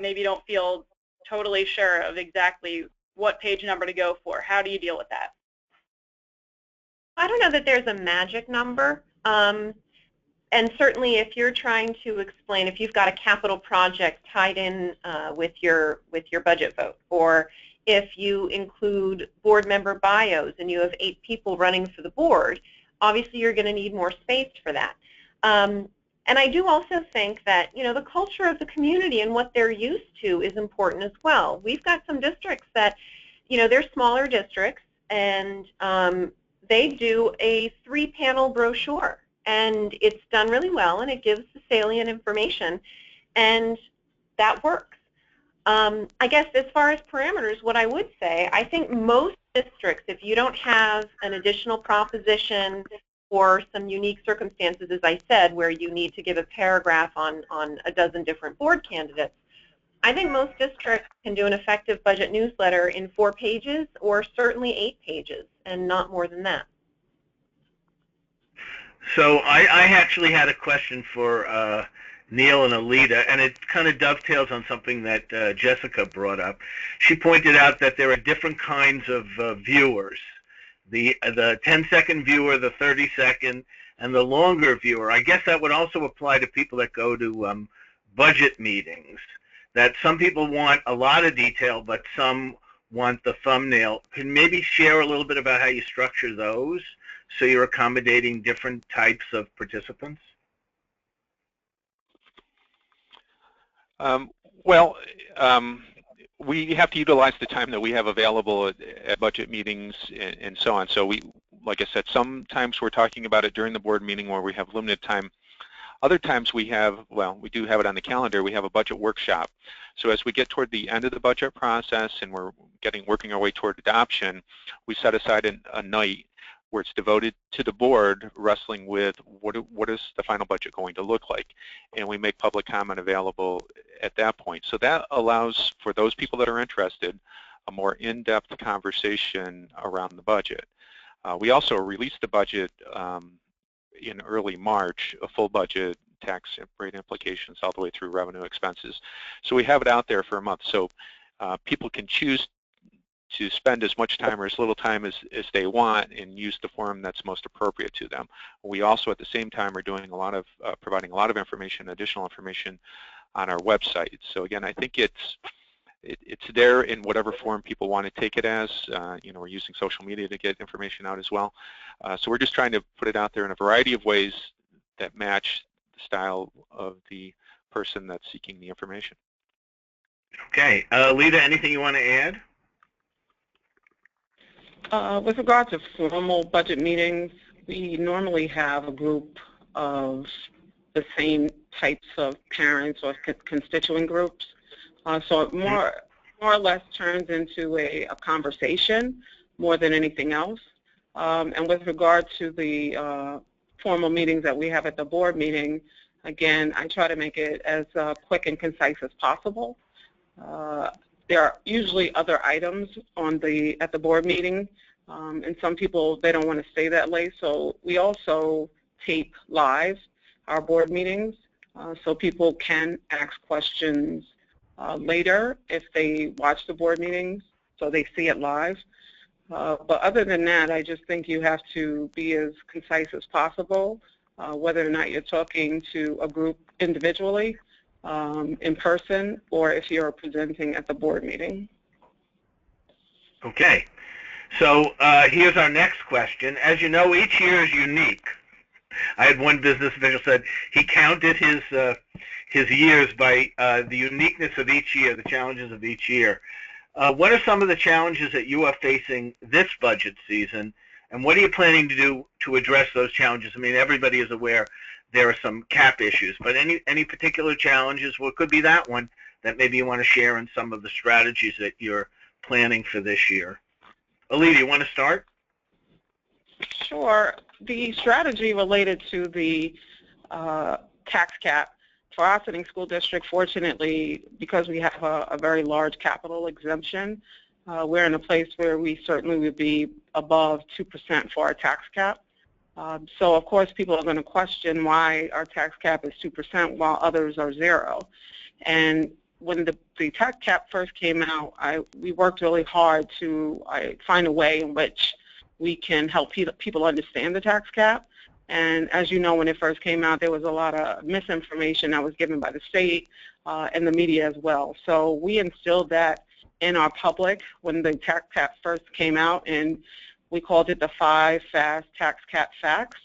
maybe don't feel totally sure of exactly what page number to go for. How do you deal with that? I don't know that there's a magic number. And certainly if you're trying to explain, if you've got a capital project tied in with your budget vote, or if you include board member bios and you have 8 people running for the board, obviously you're going to need more space for that. And I do also think that, the culture of the community and what they're used to is important as well. We've got some districts that, they're smaller districts, and they do a 3-panel brochure, and it's done really well, and it gives the salient information, and that works. I guess as far as parameters, what I would say, I think most districts, if you don't have an additional proposition or some unique circumstances, as I said, where you need to give a paragraph on a dozen different board candidates, I think most districts can do an effective budget newsletter in 4 pages or certainly 8 pages, and not more than that. So I actually had a question for Neil and Alita, and it kind of dovetails on something that Jessica brought up. She pointed out that there are different kinds of viewers. The 10-second viewer, the 30-second, and the longer viewer. I guess that would also apply to people that go to budget meetings, that some people want a lot of detail, but some want the thumbnail. Can maybe share a little bit about how you structure those so you're accommodating different types of participants? We have to utilize the time that we have available at budget meetings and so on. So like I said, sometimes we're talking about it during the board meeting where we have limited time. Other times we do have it on the calendar. We have a budget workshop. So as we get toward the end of the budget process and we're working our way toward adoption, we set aside a night where it's devoted to the board wrestling with what is the final budget going to look like, and we make public comment available at that point. So that allows for those people that are interested a more in-depth conversation around the budget. We also released the budget in early March, a full budget, tax rate implications all the way through revenue expenses. So we have it out there for a month, so people can choose to spend as much time or as little time as they want and use the form that's most appropriate to them. We also at the same time are doing a lot of providing a lot of information, additional information on our website. So again, I think it's there in whatever form people want to take it as. We're using social media to get information out as well. So we're just trying to put it out there in a variety of ways that match the style of the person that's seeking the information. Okay, Alita, anything you want to add? With regard to formal budget meetings, we normally have a group of the same types of parents or constituent groups. So it more or less turns into a conversation more than anything else. And with regard to the formal meetings that we have at the board meeting, again, I try to make it as quick and concise as possible. There are usually other items at the board meeting, and some people, they don't want to stay that late. So we also tape live our board meetings, so people can ask questions later if they watch the board meetings, so they see it live. But other than that, I just think you have to be as concise as possible, whether or not you're talking to a group individually, in person, or if you're presenting at the board meeting. Okay, so here's our next question. As you know, each year is unique. I had one business official said he counted his years by the uniqueness of each year, the challenges of each year. What are some of the challenges that you are facing this budget season, and what are you planning to do to address those challenges? I mean, everybody is aware there are some cap issues, but any particular challenges? Well, it could be that one that maybe you want to share in some of the strategies that you're planning for this year. Alita, you want to start? Sure. The strategy related to the tax cap for Ossining School District, fortunately, because we have a very large capital exemption, we're in a place where we certainly would be above 2% for our tax cap. So, of course, people are going to question why our tax cap is 2% while others are 0. And when the tax cap first came out, we worked really hard to find a way in which we can help people understand the tax cap. And as you know, when it first came out, there was a lot of misinformation that was given by the state and the media as well. So we instilled that in our public when the tax cap first came out, and we called it the 5 Fast Tax Cap Facts.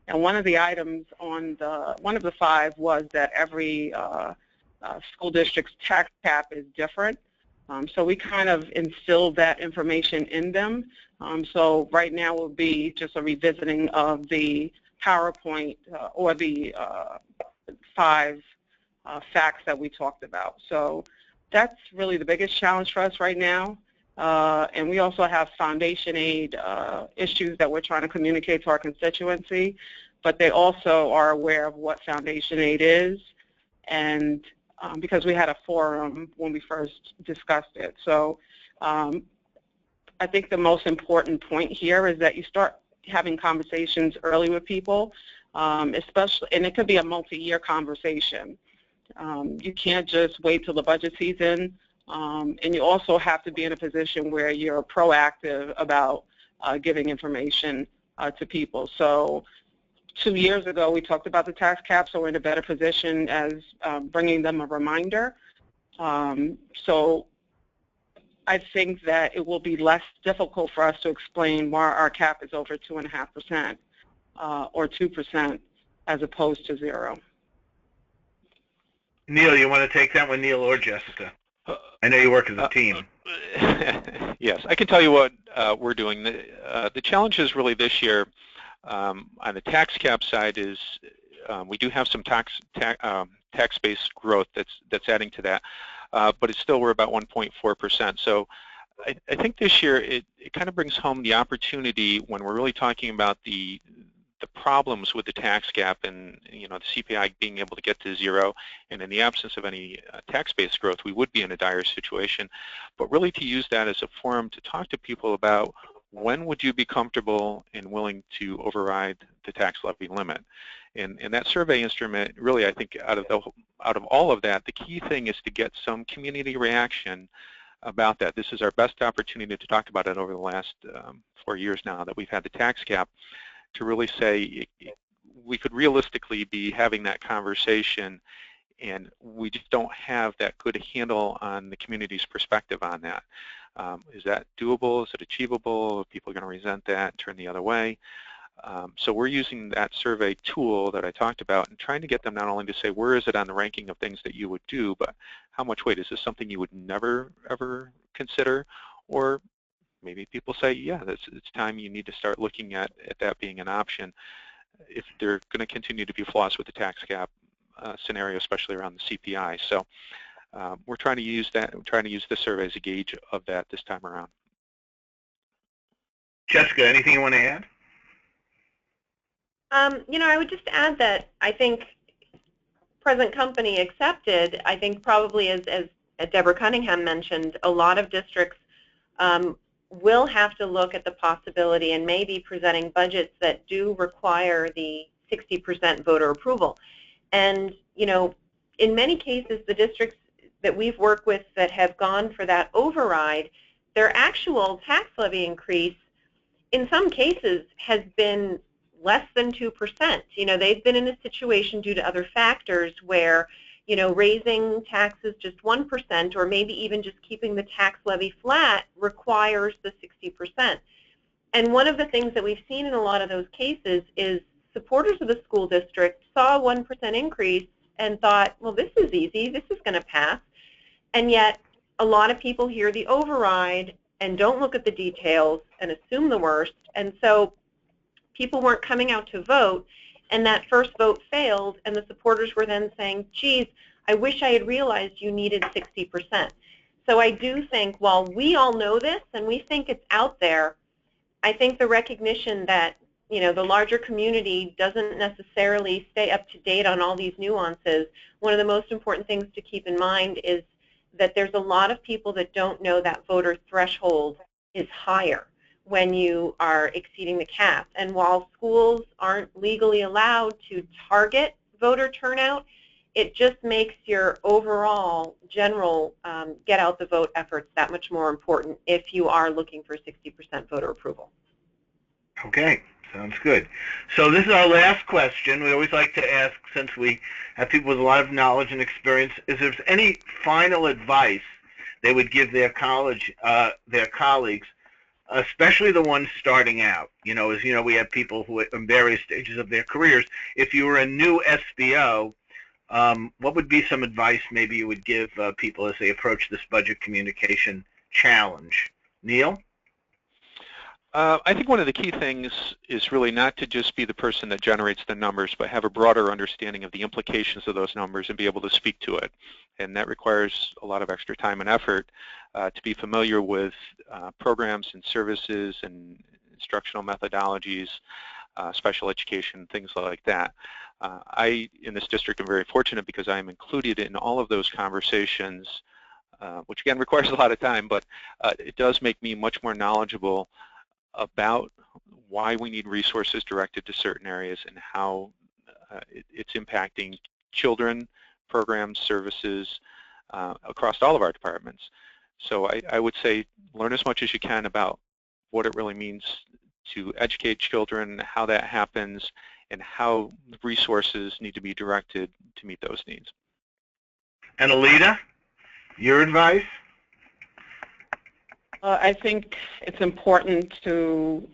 And one of the items on one of the 5 was that every school district's tax cap is different. So we kind of instilled that information in them. So right now will be just a revisiting of the PowerPoint or the 5 facts that we talked about. So that's really the biggest challenge for us right now. And we also have foundation aid issues that we're trying to communicate to our constituency, but they also are aware of what foundation aid is, and because we had a forum when we first discussed it. So I think the most important point here is that you start having conversations early with people, especially, and it could be a multi-year conversation. You can't just wait till the budget season, and you also have to be in a position where you're proactive about giving information to people. So 2 years ago, we talked about the tax cap, so we're in a better position as bringing them a reminder. So I think that it will be less difficult for us to explain why our cap is over 2.5% or 2% as opposed to 0. Neil, you want to take that one, Neil or Jessica? I know you work as a team. Yes, I can tell you what we're doing. The challenge is really this year on the tax cap side is we do have some tax-based growth that's adding to that, but it's still we're about 1.4%. So I think this year it kind of brings home the opportunity when we're really talking about the problems with the tax cap and the CPI being able to get to 0, and in the absence of any tax-based growth, we would be in a dire situation. But really to use that as a forum to talk to people about when would you be comfortable and willing to override the tax levy limit. And that survey instrument, really, I think out of all of that, the key thing is to get some community reaction about that. This is our best opportunity to talk about it over the last 4 years now that we've had the tax cap, to really say we could realistically be having that conversation, and we just don't have that good handle on the community's perspective on that. Is that doable? Is it achievable? Are people going to resent that and turn the other way? So we're using that survey tool that I talked about and trying to get them not only to say where is it on the ranking of things that you would do, but how much weight. Is this something you would never ever consider? Or maybe people say, yeah, it's time you need to start looking at that being an option if they're going to continue to be flaws with the tax cap scenario, especially around the CPI. So we're trying to use that. We're trying to use the survey as a gauge of that this time around. Jessica, anything you want to add? I would just add that I think present company accepted, I think probably as Deborah Cunningham mentioned, a lot of districts will have to look at the possibility and maybe presenting budgets that do require the 60% voter approval. And, in many cases, the districts that we've worked with that have gone for that override, their actual tax levy increase in some cases has been less than 2%. They've been in a situation due to other factors where, raising taxes just 1% or maybe even just keeping the tax levy flat requires the 60%. And one of the things that we've seen in a lot of those cases is supporters of the school district saw a 1% increase and thought, well, this is easy, this is going to pass. And yet a lot of people hear the override and don't look at the details and assume the worst. And so people weren't coming out to vote, and that first vote failed, and the supporters were then saying, geez, I wish I had realized you needed 60%. So I do think while we all know this and we think it's out there, I think the recognition that the larger community doesn't necessarily stay up to date on all these nuances, one of the most important things to keep in mind is that there's a lot of people that don't know that voter threshold is higher when you are exceeding the cap. And while schools aren't legally allowed to target voter turnout, it just makes your overall general get out the vote efforts that much more important if you are looking for 60% voter approval. Okay, sounds good. So this is our last question. We always like to ask, since we have people with a lot of knowledge and experience, is there any final advice they would give their colleagues especially the ones starting out. As you know, we have people who are in various stages of their careers. If you were a new SBO, what would be some advice maybe you would give people as they approach this budget communication challenge? Neil? I think one of the key things is really not to just be the person that generates the numbers, but have a broader understanding of the implications of those numbers and be able to speak to it. And that requires a lot of extra time and effort to be familiar with programs and services and instructional methodologies, special education, things like that. I, in this district, am very fortunate because I am included in all of those conversations, which again requires a lot of time, but it does make me much more knowledgeable about why we need resources directed to certain areas and how it's impacting children, programs, services across all of our departments. So I would say learn as much as you can about what it really means to educate children, how that happens, and how resources need to be directed to meet those needs. And Alita, your advice? I think it's important to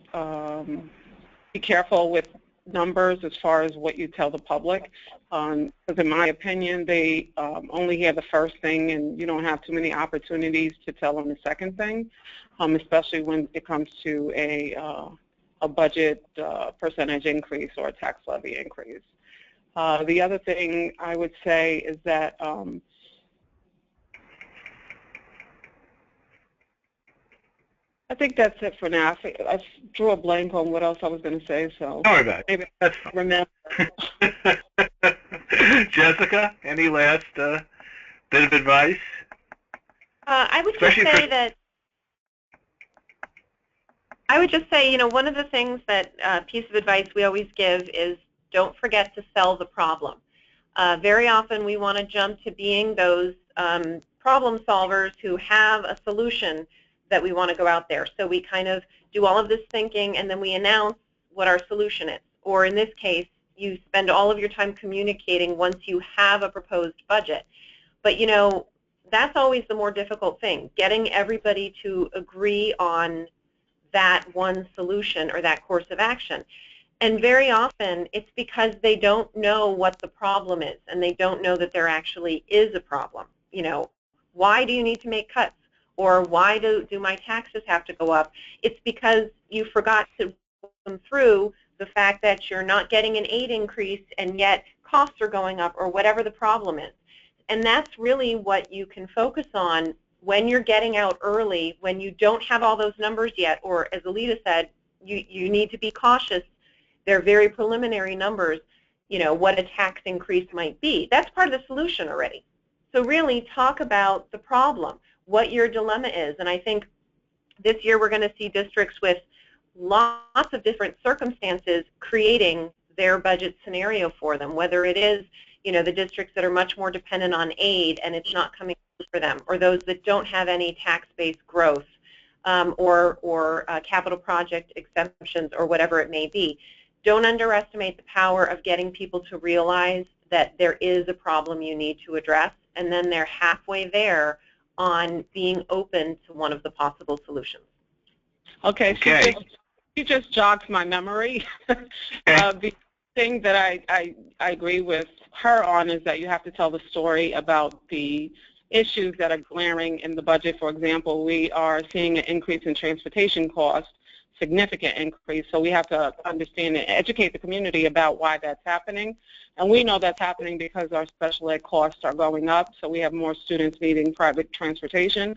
be careful with numbers as far as what you tell the public, because in my opinion, they only hear the first thing, and you don't have too many opportunities to tell them the second thing, especially when it comes to a budget percentage increase or a tax levy increase. The other thing I would say is that I think that's it for now. I drew a blank on what else I was going to say, so don't worry about it. Maybe That's I'll remember. Jessica, any last bit of advice? I would just say, one of the things that piece of advice we always give is don't forget to sell the problem. Very often we want to jump to being those problem solvers who have a solution that we want to go out there. So we kind of do all of this thinking and then we announce what our solution is. Or in this case, you spend all of your time communicating once you have a proposed budget. But that's always the more difficult thing, getting everybody to agree on that one solution or that course of action. And very often it's because they don't know what the problem is and they don't know that there actually is a problem. Why do you need to make cuts? Or why do my taxes have to go up? It's because you forgot to walk them through the fact that you're not getting an aid increase and yet costs are going up or whatever the problem is. And that's really what you can focus on when you're getting out early, when you don't have all those numbers yet, or as Alita said, you need to be cautious. They're very preliminary numbers, what a tax increase might be. That's part of the solution already. So really talk about the problem, what your dilemma is. And I think this year we're going to see districts with lots of different circumstances creating their budget scenario for them, whether it is, the districts that are much more dependent on aid and it's not coming for them, or those that don't have any tax-based growth, or capital project exemptions, or whatever it may be. Don't underestimate the power of getting people to realize that there is a problem you need to address, and then they're halfway there on being open to one of the possible solutions. Okay. She just jogged my memory. The thing that I agree with her on is that you have to tell the story about the issues that are glaring in the budget. For example, we are seeing an increase in transportation costs, significant increase, so we have to understand and educate the community about why that's happening. And we know that's happening because our special ed costs are going up, so we have more students needing private transportation.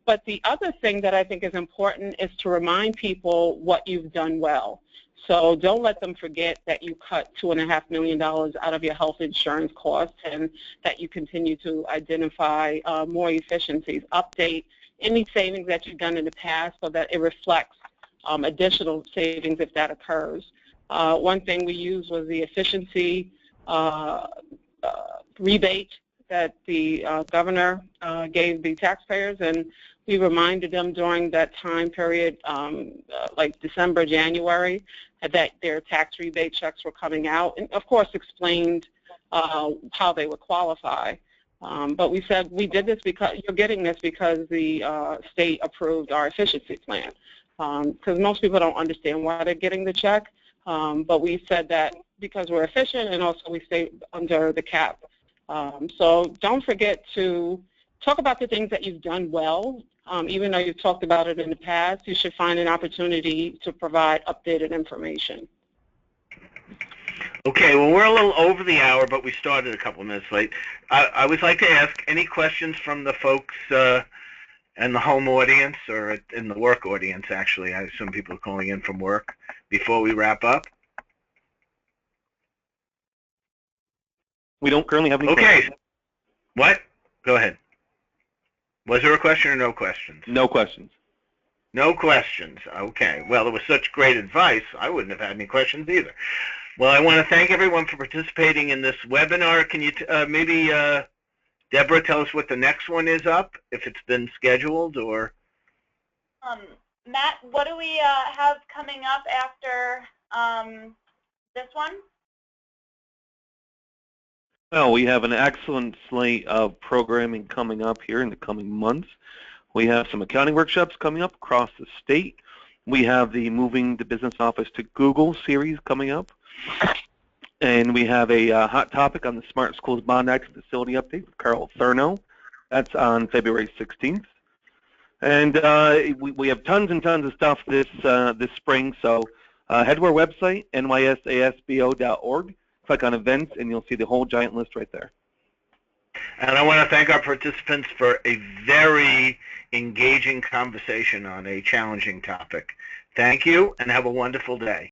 But the other thing that I think is important is to remind people what you've done well. So don't let them forget that you cut $2.5 million out of your health insurance costs and that you continue to identify more efficiencies. Update any savings that you've done in the past so that it reflects additional savings if that occurs. One thing we used was the efficiency rebate that the governor gave the taxpayers, and we reminded them during that time period, like December, January, that their tax rebate checks were coming out, and of course explained how they would qualify. But we said we did this because you're getting this because the state approved our efficiency plan. because most people don't understand why they're getting the check. But we said that because we're efficient and also we stay under the cap. So don't forget to talk about the things that you've done well. Even though you've talked about it in the past, you should find an opportunity to provide updated information. Okay, well, we're a little over the hour, but we started a couple minutes late. I would like to ask any questions from the folks in the home audience or in the work audience, actually. I assume people are calling in from work before we wrap up. We don't currently have any Okay. questions. What? Go ahead. Was there a question or no questions? No questions. No questions. Okay. Well, it was such great advice, I wouldn't have had any questions either. Well, I want to thank everyone for participating in this webinar. Can you maybe, Deborah, tell us what the next one is up, if it's been scheduled, or? Matt, what do we have coming up after this one? Well, we have an excellent slate of programming coming up here in the coming months. We have some accounting workshops coming up across the state. We have the Moving the Business Office to Google series coming up. And we have a hot topic on the Smart Schools Bond Act facility update with Carl Thurno. That's on February 16th. And we have tons and tons of stuff this spring, so head to our website, nysasbo.org, click on events, and you'll see the whole giant list right there. And I want to thank our participants for a very engaging conversation on a challenging topic. Thank you, and have a wonderful day.